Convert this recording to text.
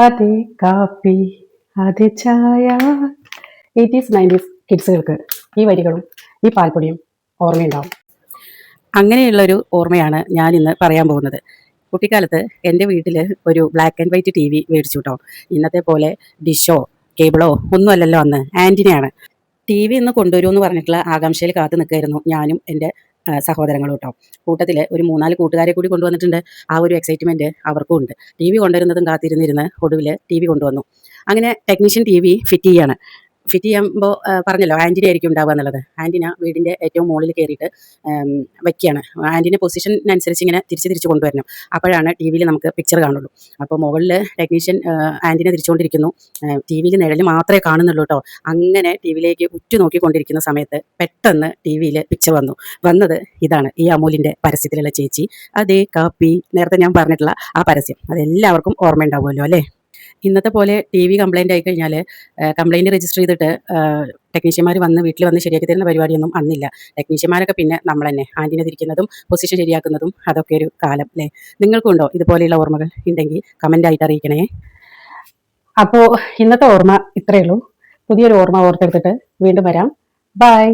അതെ കാപ്പി, അതെ ചായ. 80s 90s കിഡ്സുകൾക്ക് ഈ വരികളും ഈ പാൽപ്പൊടിയും ഓർമ്മയുണ്ടാവും. അങ്ങനെയുള്ളൊരു ഓർമ്മയാണ് ഞാൻ ഇന്ന് പറയാൻ പോകുന്നത്. കുട്ടിക്കാലത്ത് എൻ്റെ വീട്ടിൽ ഒരു black and white T V മേടിച്ചു കേട്ടോ. ഇന്നത്തെ പോലെ ഡിഷോ കേബിളോ ഒന്നുമല്ലല്ലോ അന്ന്, ആൻറ്റിനയാണ്. ടി വി ഇന്ന് കൊണ്ടുവരുമെന്ന് പറഞ്ഞിട്ടുള്ള ആകാംക്ഷയിൽ കാത്തു നിൽക്കുകയായിരുന്നു ഞാനും എൻ്റെ സഹോദരങ്ങളും കേട്ടോ. കൂട്ടത്തിൽ ഒരു 3-4 കൂട്ടുകാരെ കൂടി കൊണ്ടുവന്നിട്ടുണ്ട്. ആ ഒരു എക്സൈറ്റ്മെൻറ്റ് അവർക്കും ഉണ്ട്. ടി വി കൊണ്ടുവരുന്നതും കാത്തിരുന്നിരുന്ന് ഒടുവിൽ ടി വി കൊണ്ടുവന്നു. അങ്ങനെ ടെക്നീഷ്യൻ ടി വി ഫിറ്റ് ചെയ്യാണ്. ഫിറ്റ് ചെയ്യുമ്പോൾ പറഞ്ഞല്ലോ ആൻറ്റിന ആയിരിക്കും ഉണ്ടാവുക എന്നുള്ളത്. ആൻറ്റിന വീടിൻ്റെ ഏറ്റവും മുകളിൽ കയറിയിട്ട് വയ്ക്കുകയാണ്. ആൻറ്റിന പൊസിഷനനുസരിച്ച് ഇങ്ങനെ തിരിച്ച് കൊണ്ടുവരണം. അപ്പോഴാണ് ടി വിയിൽ നമുക്ക് പിക്ചർ കാണുള്ളൂ. അപ്പോൾ മുകളിൽ ടെക്നീഷ്യൻ ആൻറ്റിന തിരിച്ചുകൊണ്ടിരിക്കുന്നു. ടി വിയിൽ നിഴൽ മാത്രമേ കാണുന്നുള്ളൂ കേട്ടോ. അങ്ങനെ ടി വിയിലേക്ക് ഉറ്റു നോക്കിക്കൊണ്ടിരിക്കുന്ന സമയത്ത് പെട്ടെന്ന് ടി വിയിൽ പിക്ചർ വന്നത് ഇതാണ്. ഈ അമൂലിൻ്റെ പരസ്യത്തിലുള്ള ചേച്ചി, അതേ കാപ്പി, നേരത്തെ ഞാൻ പറഞ്ഞിട്ടുള്ള ആ പരസ്യം. അതെല്ലാവർക്കും ഓർമ്മയുണ്ടാവുമല്ലോ അല്ലേ? ഇന്നത്തെ പോലെ ടി വി കംപ്ലൈൻ്റ് ആയി കഴിഞ്ഞാൽ കംപ്ലൈൻറ്റ് രജിസ്റ്റർ ചെയ്തിട്ട് ടെക്നീഷ്യന്മാർ വന്ന് വീട്ടിൽ വന്ന് ശരിയാക്കി തരുന്ന പരിപാടിയൊന്നും അന്നില്ല. ടെക്നീഷ്യന്മാരൊക്കെ പിന്നെ നമ്മൾ തന്നെ ആൻറ്റിന തിരിക്കുന്നതും പൊസിഷൻ ശരിയാക്കുന്നതും അതൊക്കെ ഒരു കാലം അല്ലേ? നിങ്ങൾക്കുണ്ടോ ഇതുപോലെയുള്ള ഓർമ്മകൾ? ഉണ്ടെങ്കിൽ കമൻ്റായിട്ട് അറിയിക്കണേ. അപ്പോൾ ഇന്നത്തെ ഓർമ്മ ഇത്രയേ ഉള്ളൂ. പുതിയൊരു ഓർമ്മ ഓർത്തെടുത്തിട്ട് വീണ്ടും വരാം. ബൈ.